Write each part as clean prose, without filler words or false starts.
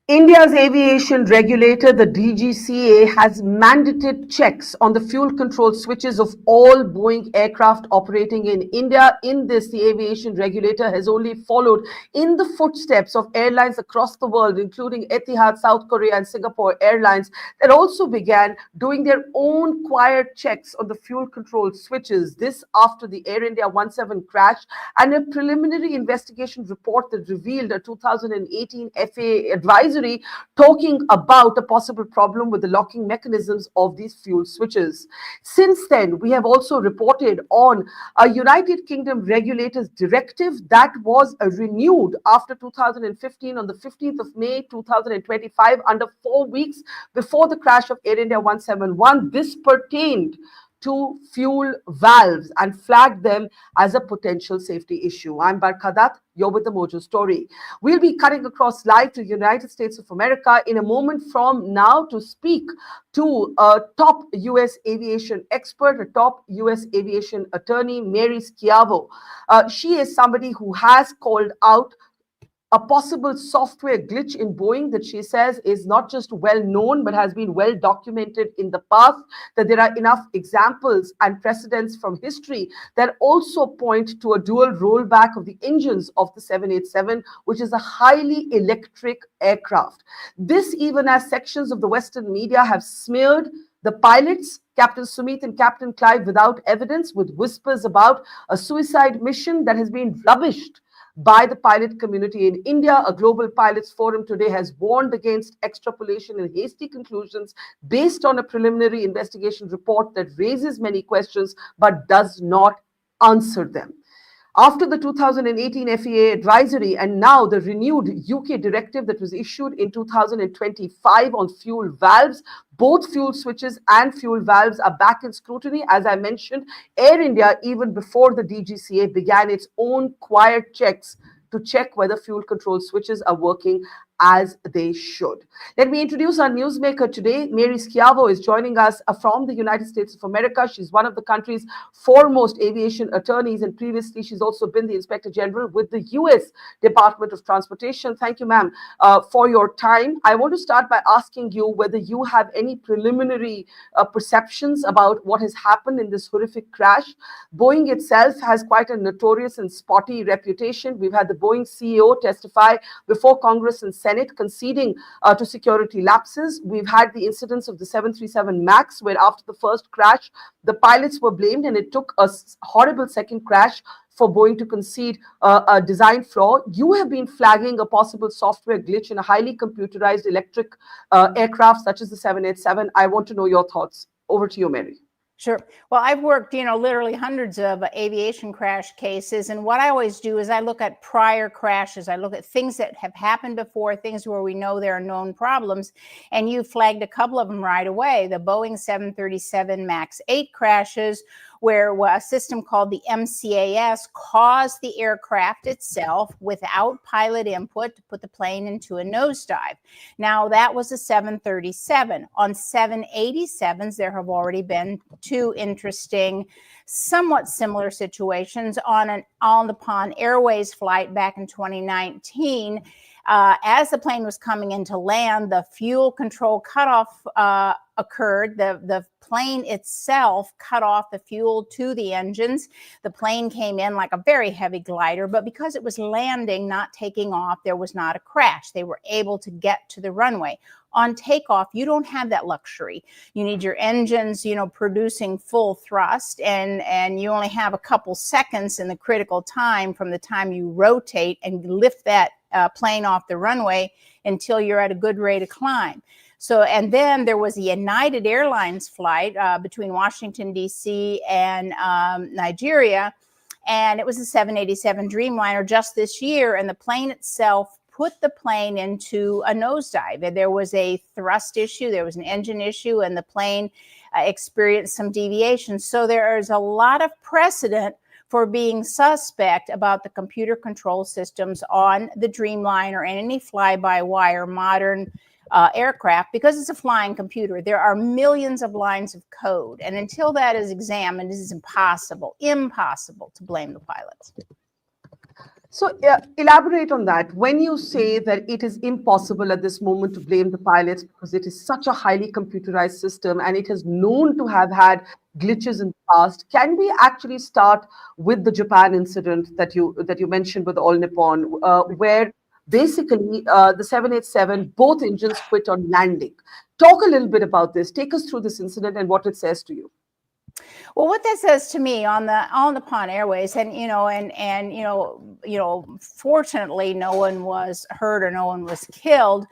India's aviation regulator, the DGCA, has mandated checks on the fuel control switches of all Boeing aircraft operating in India. In this, the aviation regulator has only followed in the footsteps of airlines across the world, including Etihad, South Korea, and Singapore Airlines, that also began doing their own quiet checks on the fuel control switches. This after the Air India 17 crash and a preliminary investigation report that revealed a 2018 FAA advisory talking about a possible problem with the locking mechanisms of these fuel switches. Since then, we have also reported on a United Kingdom regulator's directive that was renewed after 2015 on the 15th of May 2025, under 4 weeks before the crash of Air India 171. This pertained to fuel valves and flagged them as a potential safety issue. I'm Barkha Dutt. You're with the Mojo Story. We'll be cutting across live to the United States of America in a moment from now to speak to a top U.S. aviation expert, a top U.S. aviation attorney, Mary Schiavo. She is somebody who has called out a possible software glitch in Boeing that she says is not just well known, but has been well documented in the past, that there are enough examples and precedents from history that also point to a dual rollback of the engines of the 787, which is a highly electric aircraft. This, even as sections of the Western media have smeared the pilots, Captain Sumit and Captain Clive, without evidence, with whispers about a suicide mission that has been rubbished by the pilot community in India. A global pilots forum today has warned against extrapolation and hasty conclusions based on a preliminary investigation report that raises many questions but does not answer them. After the 2018 FAA advisory and now the renewed UK directive that was issued in 2025 on fuel valves, both fuel switches and fuel valves are back in scrutiny. As I mentioned, Air India, even before the DGCA, began its own quiet checks to check whether fuel control switches are working as they should. Let me introduce our newsmaker today. Mary Schiavo is joining us from the United States of America. She's one of the country's foremost aviation attorneys, and previously she's also been the Inspector General with the U.S. Department of Transportation. Thank you, ma'am, for your time. I want to start by asking you whether you have any preliminary perceptions about what has happened in this horrific crash. Boeing itself has quite a notorious and spotty reputation. We've had the Boeing CEO testify before Congress and Senate conceding to security lapses. We've had the incidents of the 737 MAX, where after the first crash, the pilots were blamed, and it took a horrible second crash for Boeing to concede a design flaw. You have been flagging a possible software glitch in a highly computerized electric aircraft such as the 787. I want to know your thoughts. Over to you, Mary. Sure. Well, I've worked, literally hundreds of aviation crash cases. And what I always do is I look at prior crashes. I look at things that have happened before, things where we know there are known problems. And you flagged a couple of them right away. The Boeing 737 MAX 8 crashes, where a system called the MCAS caused the aircraft itself, without pilot input, to put the plane into a nosedive. Now, that was a 737. On 787s, there have already been two interesting, somewhat similar situations. On an All Nippon Airways flight back in 2019, as the plane was coming into land, the fuel control cutoff occurred. The plane itself cut off the fuel to the engines. The plane came in like a very heavy glider, but because it was landing, not taking off, there was not a crash. They were able to get to the runway. On takeoff, you don't have that luxury. You need your engines, producing full thrust, and you only have a couple seconds in the critical time from the time you rotate and lift that plane off the runway until you're at a good rate of climb. So, and then there was a United Airlines flight between Washington, D.C. and Nigeria, and it was a 787 Dreamliner just this year, and the plane itself put the plane into a nosedive. And there was a thrust issue, there was an engine issue, and the plane experienced some deviation. So there is a lot of precedent for being suspect about the computer control systems on the Dreamliner and any fly-by-wire modern aircraft, because it's a flying computer. There are millions of lines of code, and until that is examined, it is impossible to blame the pilots. So, elaborate on that. When you say that it is impossible at this moment to blame the pilots because it is such a highly computerized system and it has known to have had glitches in the past, can we actually start with the Japan incident that you mentioned with All Nippon, where basically the 787 both engines quit on landing? Talk a little bit about this. Take us through this incident and what it says to you. Well, what that says to me on the All Nippon Airways, and fortunately, no one was hurt or no one was killed,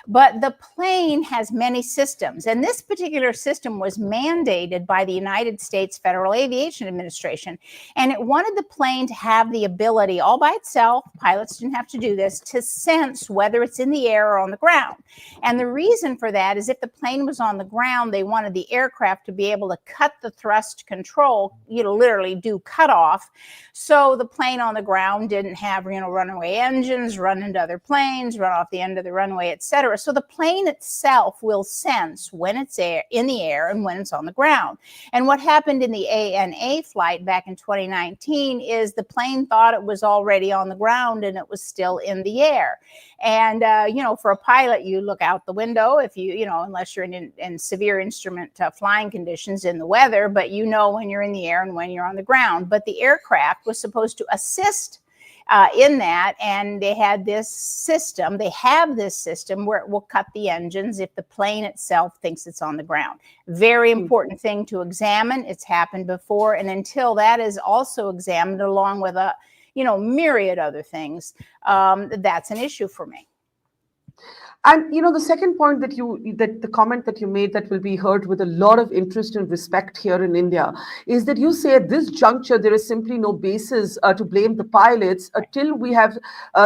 but the plane has many systems, and this particular system was mandated by the United States Federal Aviation Administration, and it wanted the plane to have the ability, all by itself, pilots didn't have to do this, to sense whether it's in the air or on the ground. And the reason for that is if the plane was on the ground, they wanted the aircraft to be able to cut the thrust control, literally do cutoff. So the plane on the ground didn't have, runaway engines, run into other planes, run off the end of the runway, etc. So the plane itself will sense when it's in the air and when it's on the ground. And what happened in the ANA flight back in 2019 is the plane thought it was already on the ground and it was still in the air. And, for a pilot, you look out the window if unless you're in severe instrument flying conditions in the weather, but when you're in the air and when you're on the ground. But the aircraft was supposed to assist in that, and they have this system where it will cut the engines if the plane itself thinks it's on the ground. Very important thing to examine. It's happened before, and until that is also examined along with a myriad other things, that's an issue for me. And the second point that the comment that you made that will be heard with a lot of interest and respect here in India is that you say at this juncture there is simply no basis to blame the pilots until we have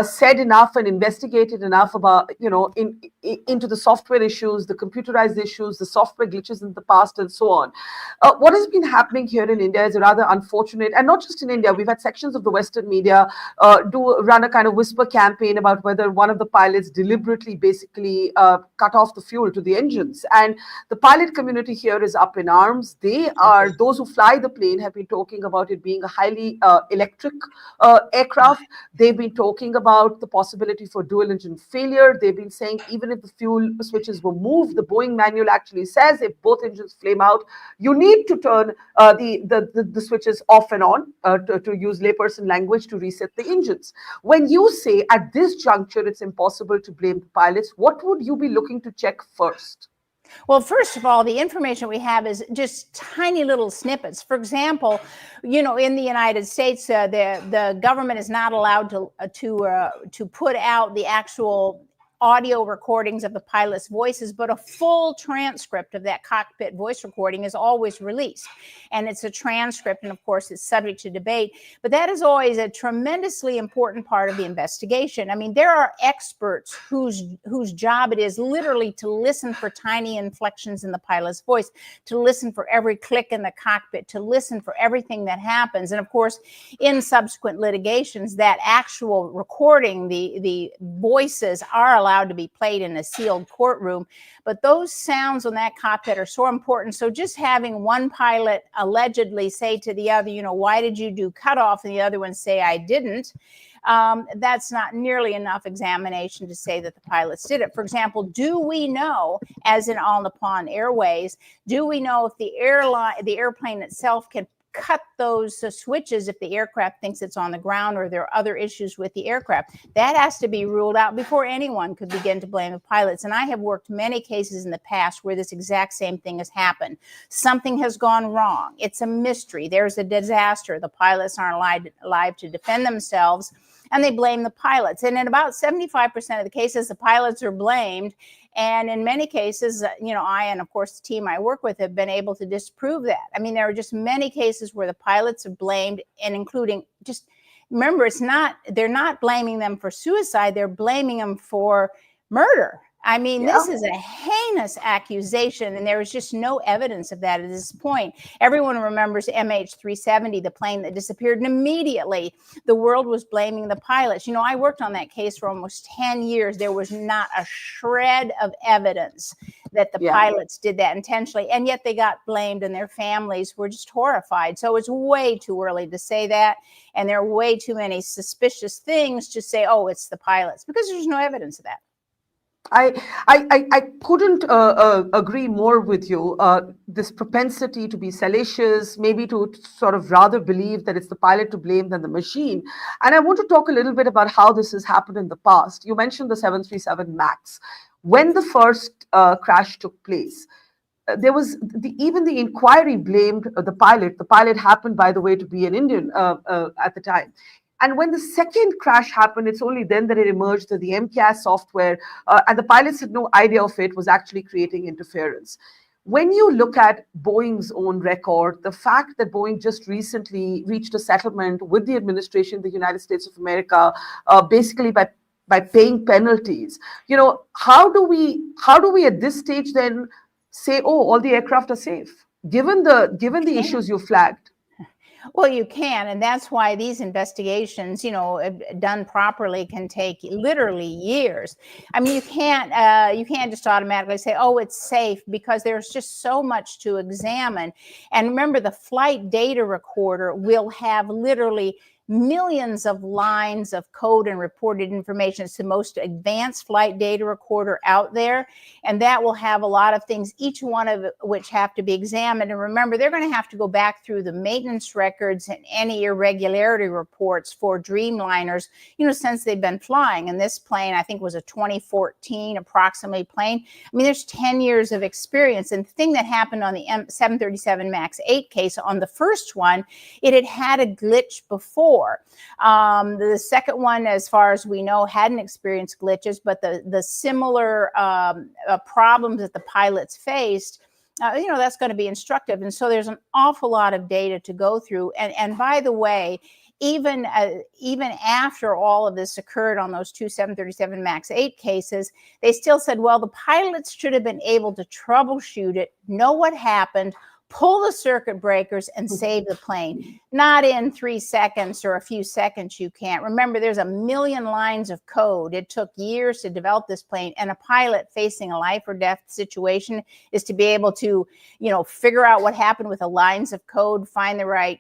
said enough and investigated enough about into the software issues, the computerized issues, the software glitches in the past, and so on. What has been happening here in India is rather unfortunate, and not just in India. We've had sections of the Western media do run a kind of whisper campaign about whether one of the pilots deliberately basically cut off the fuel to the engines. And the pilot community here is up in arms. Those who fly the plane have been talking about it being a highly electric aircraft. They've been talking about the possibility for dual engine failure. They've been saying even if the fuel switches were moved, the Boeing manual actually says if both engines flame out, you need to turn the switches off and on, to use layperson language, to reset the engines. When you say at this juncture it's impossible to blame the pilots, what would you be looking to check first? Well, first of all, the information we have is just tiny little snippets. For example, in the United States, the government is not allowed to put out the actual audio recordings of the pilot's voices, but a full transcript of that cockpit voice recording is always released. And it's a transcript, and of course, it's subject to debate. But that is always a tremendously important part of the investigation. I mean, there are experts whose job it is literally to listen for tiny inflections in the pilot's voice, to listen for every click in the cockpit, to listen for everything that happens. And of course, in subsequent litigations, that actual recording, the voices are allowed to be played in a sealed courtroom, but those sounds on that cockpit are so important. So just having one pilot allegedly say to the other, why did you do cutoff, and the other one say, I didn't, that's not nearly enough examination to say that the pilots did it. For example, do we know, as in All Nippon Airways, do we know if the airplane itself can cut those switches if the aircraft thinks it's on the ground, or there are other issues with the aircraft? That has to be ruled out before anyone could begin to blame the pilots. And I have worked many cases in the past where this exact same thing has happened. Something has gone wrong. It's a mystery. There's a disaster. The pilots aren't alive to defend themselves, and they blame the pilots. And in about 75% of the cases, the pilots are blamed. And in many cases, I and of course the team I work with have been able to disprove that. I mean, there are just many cases where the pilots are blamed, and including, just remember, they're not blaming them for suicide, they're blaming them for murder. I mean, This is a heinous accusation, and there is just no evidence of that at this point. Everyone remembers MH370, the plane that disappeared, and immediately the world was blaming the pilots. I worked on that case for almost 10 years. There was not a shred of evidence that the Yeah. pilots did that intentionally, and yet they got blamed and their families were just horrified. So it's way too early to say that, and there are way too many suspicious things to say, oh, it's the pilots, because there's no evidence of that. I couldn't agree more with you. This propensity to be salacious, maybe to sort of rather believe that it's the pilot to blame than the machine. And I want to talk a little bit about how this has happened in the past. You mentioned the 737 MAX. When the first crash took place, there was even the inquiry blamed the pilot. The pilot happened, by the way, to be an Indian at the time. And when the second crash happened, it's only then that it emerged that the MCAS software, and the pilots had no idea of it, was actually creating interference. When you look at Boeing's own record, the fact that Boeing just recently reached a settlement with the administration of the United States of America, basically by paying penalties, how do we at this stage then say, oh, all the aircraft are safe, given the issues you flagged? Well, you can, and that's why these investigations, done properly, can take literally years. I mean, you can't just automatically say, oh, it's safe, because there's just so much to examine. And remember, the flight data recorder will have literally millions of lines of code and reported information. It's the most advanced flight data recorder out there, and that will have a lot of things, each one of which have to be examined. And remember, they're going to have to go back through the maintenance records and any irregularity reports for Dreamliners, since they've been flying. And this plane, I think, was a 2014 approximately plane. I mean, there's 10 years of experience. And the thing that happened on the 737 MAX 8 case, on the first one, it had a glitch before. The second one, as far as we know, hadn't experienced glitches, but the similar problems that the pilots faced, that's going to be instructive. And so there's an awful lot of data to go through. And by the way, even after all of this occurred on those two 737 MAX 8 cases, they still said, well, the pilots should have been able to troubleshoot it, know what happened, pull the circuit breakers, and save the plane. Not in 3 seconds or a few seconds, you can't. Remember, there's a million lines of code. It took years to develop this plane, and a pilot facing a life or death situation is to be able to, figure out what happened with the lines of code, find the right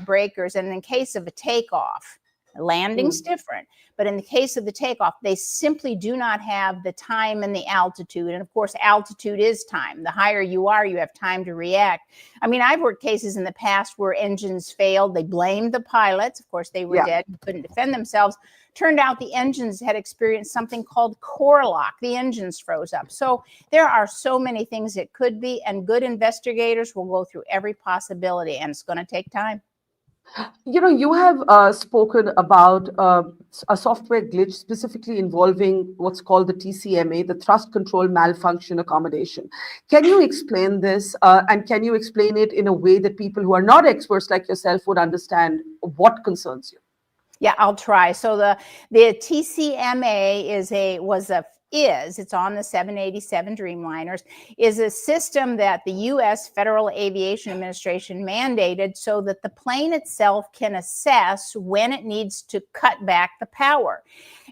breakers. And in case of a takeoff, landing's different. But in the case of the takeoff, they simply do not have the time and the altitude. And of course, altitude is time. The higher you are, you have time to react. I mean, I've worked cases in the past where engines failed. They blamed the pilots. Of course, they were dead and couldn't defend themselves. Turned out the engines had experienced something called core lock. The engines froze up. So there are so many things it could be, and good investigators will go through every possibility, and it's going to take time. You have spoken about a software glitch specifically involving what's called the TCMA, the Thrust Control Malfunction Accommodation. Can you explain this, and can you explain it in a way that people who are not experts like yourself would understand what concerns you? Yeah, I'll try. So the TCMA it's on the 787 Dreamliners, is a system that the U.S. Federal Aviation Administration mandated so that the plane itself can assess when it needs to cut back the power.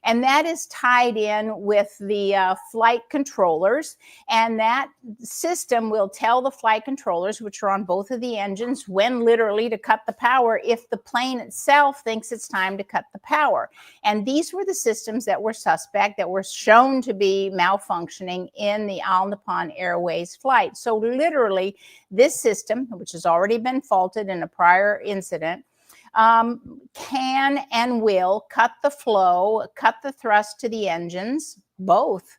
And that is tied in with the flight controllers. And that system will tell the flight controllers, which are on both of the engines, when literally to cut the power if the plane itself thinks it's time to cut the power. And these were the systems that were suspect, that were shown to be malfunctioning in the Al Nippon Airways flight. So literally, this system, which has already been faulted in a prior incident, can and will cut the flow, cut the thrust to the engines, both.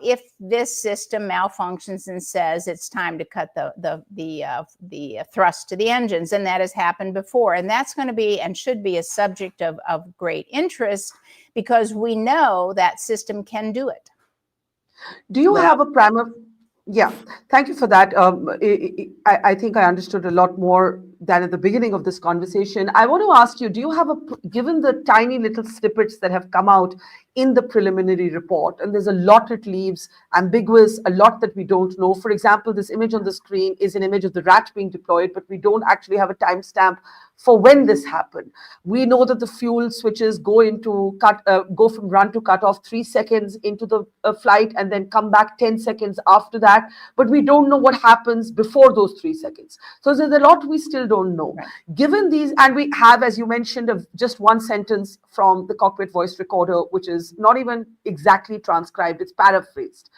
If this system malfunctions and says it's time to cut the thrust to the engines, and that has happened before, and that's going to be and should be a subject of great interest, because we know that system can do it. Do you have a primer? Yeah, thank you for that. I think I understood a lot more than at the beginning of this conversation. I want to ask you, do you have given the tiny little snippets that have come out in the preliminary report, and there's a lot it leaves ambiguous, a lot that we don't know. For example, this image on the screen is an image of the rat being deployed, but we don't actually have a timestamp for when this happened. We know that the fuel switches go from run to cut off 3 seconds into the flight and then come back 10 seconds after that, but we don't know what happens before those 3 seconds. So there's a lot we still don't know. Right. Given these, and we have, as you mentioned, just one sentence from the cockpit voice recorder, which is not even exactly transcribed, it's paraphrased.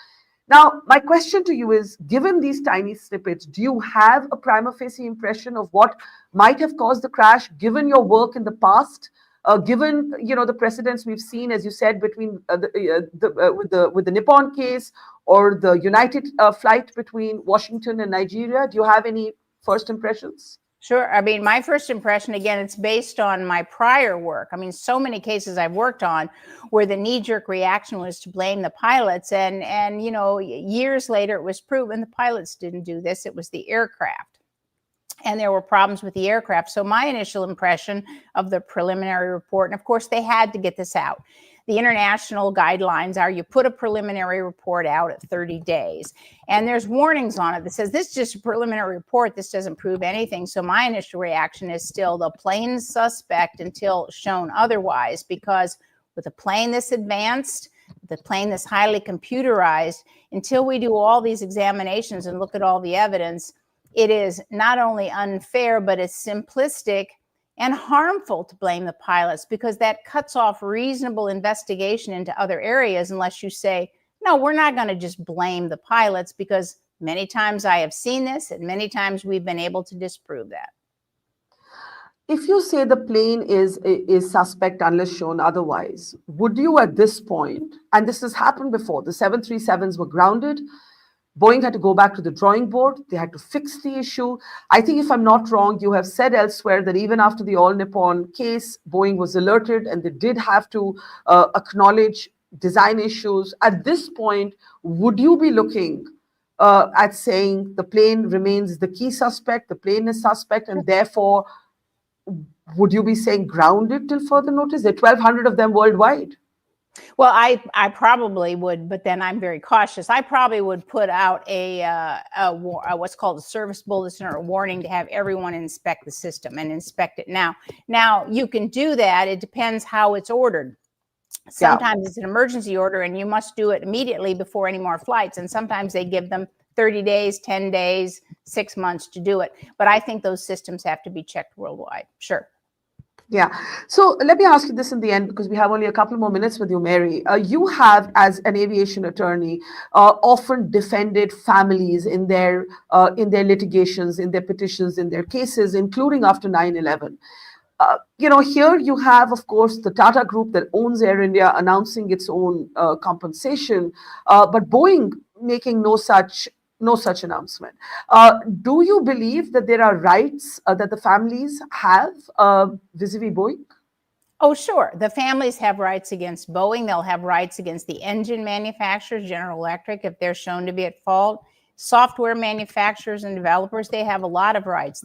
Now, my question to you is, given these tiny snippets, do you have a prima facie impression of what might have caused the crash, given your work in the past, given the precedents we've seen, as you said, between with the Nippon case or the United flight between Washington and Nigeria? Do you have any first impressions? Sure. I mean, my first impression, again, it's based on my prior work. I mean, so many cases I've worked on where the knee-jerk reaction was to blame the pilots. And years later, it was proven the pilots didn't do this. It was the aircraft. And there were problems with the aircraft. So my initial impression of the preliminary report, and of course, they had to get this out. The international guidelines are you put a preliminary report out at 30 days. And there's warnings on it that says this is just a preliminary report. This doesn't prove anything. So my initial reaction is still the plane suspect until shown otherwise, because with a plane this advanced, the plane that's highly computerized, until we do all these examinations and look at all the evidence, it is not only unfair, but it's simplistic and harmful to blame the pilots, because that cuts off reasonable investigation into other areas unless you say, no, we're not going to just blame the pilots, because many times I have seen this and many times we've been able to disprove that. If you say the plane is suspect unless shown otherwise, would you at this point, and this has happened before, the 737s were grounded, Boeing had to go back to the drawing board. They had to fix the issue. I think, if I'm not wrong, you have said elsewhere that even after the All Nippon case, Boeing was alerted and they did have to acknowledge design issues. At this point, would you be looking at saying the plane remains the key suspect, the plane is suspect, and therefore, would you be saying grounded till further notice? There are 1,200 of them worldwide. Well, I probably would, but then I'm very cautious. I probably would put out a what's called a service bulletin or a warning to have everyone inspect the system and inspect it now. Now, you can do that. It depends how it's ordered. Sometimes it's an emergency order and you must do it immediately before any more flights. And sometimes they give them 30 days, 10 days, 6 months to do it. But I think those systems have to be checked worldwide. Sure. Yeah. So let me ask you this in the end, because we have only a couple more minutes with you, Mary. You have, as an aviation attorney, often defended families in their litigations, in their petitions, in their cases, including after 9/11. Here you have, of course, the Tata Group that owns Air India announcing its own compensation, but Boeing making no such announcement. Do you believe that there are rights that the families have vis-a-vis Boeing? Oh, sure. The families have rights against Boeing. They'll have rights against the engine manufacturers, General Electric, if they're shown to be at fault. Software manufacturers and developers, they have a lot of rights.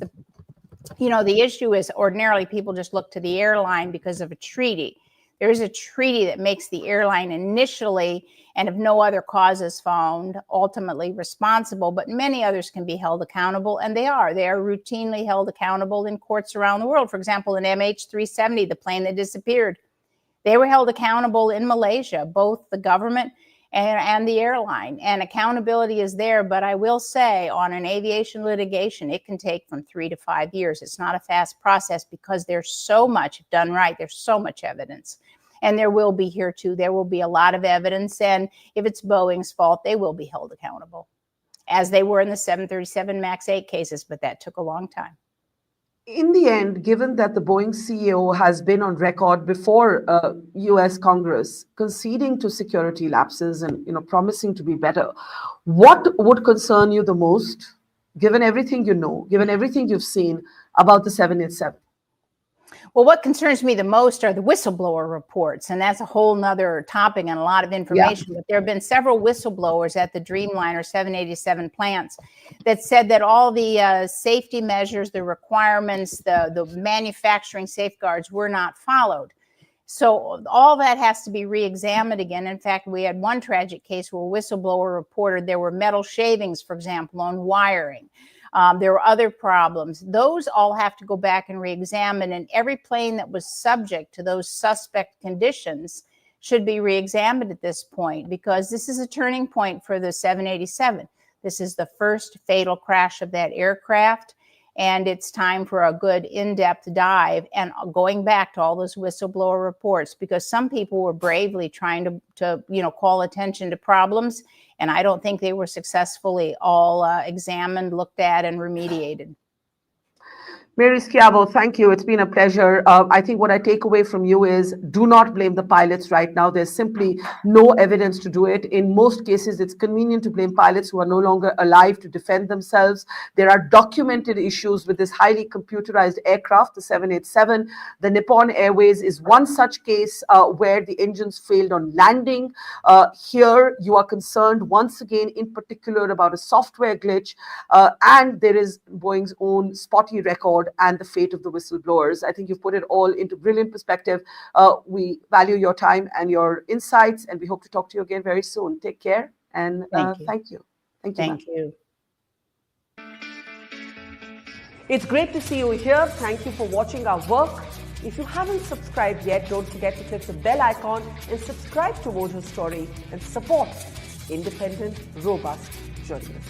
The issue is ordinarily people just look to the airline because of a treaty. There is a treaty that makes the airline initially, and if no other cause is found, ultimately responsible, but many others can be held accountable, and they are. They are routinely held accountable in courts around the world. For example, in MH370, the plane that disappeared, they were held accountable in Malaysia, both the government and the airline, and accountability is there. But I will say, on an aviation litigation, it can take from 3 to 5 years. It's not a fast process because there's so much, if done right, there's so much evidence. And there will be here too. There will be a lot of evidence. And if it's Boeing's fault, they will be held accountable, as they were in the 737 MAX 8 cases, but that took a long time. In the end, given that the Boeing CEO has been on record before US Congress conceding to security lapses and promising to be better, what would concern you the most, given everything you know, given everything you've seen about the 787? Well, what concerns me the most are the whistleblower reports, and that's a whole nother topic and a lot of information. Yeah. But there have been several whistleblowers at the Dreamliner 787 plants that said that all the safety measures, the requirements, the manufacturing safeguards were not followed. So all that has to be re-examined again. In fact, we had one tragic case where a whistleblower reported there were metal shavings, for example, on wiring. There were other problems. Those all have to go back and re-examine, and every plane that was subject to those suspect conditions should be re-examined at this point, because this is a turning point for the 787. This is the first fatal crash of that aircraft, and it's time for a good in-depth dive and going back to all those whistleblower reports, because some people were bravely trying to call attention to problems, and I don't think they were successfully all examined, looked at, and remediated. Mary Schiavo, thank you. It's been a pleasure. I think what I take away from you is do not blame the pilots right now. There's simply no evidence to do it. In most cases, it's convenient to blame pilots who are no longer alive to defend themselves. There are documented issues with this highly computerized aircraft, the 787. The Nippon Airways is one such case where the engines failed on landing. Here, you are concerned once again, in particular, about a software glitch, and there is Boeing's own spotty record and the fate of the whistleblowers. I think you've put it all into brilliant perspective. We value your time and your insights, and we hope to talk to you again very soon. Take care, and thank you. Thank you. It's great to see you here. Thank you for watching our work. If you haven't subscribed yet, don't forget to click the bell icon and subscribe to Vote Her Story and support independent, robust journalism.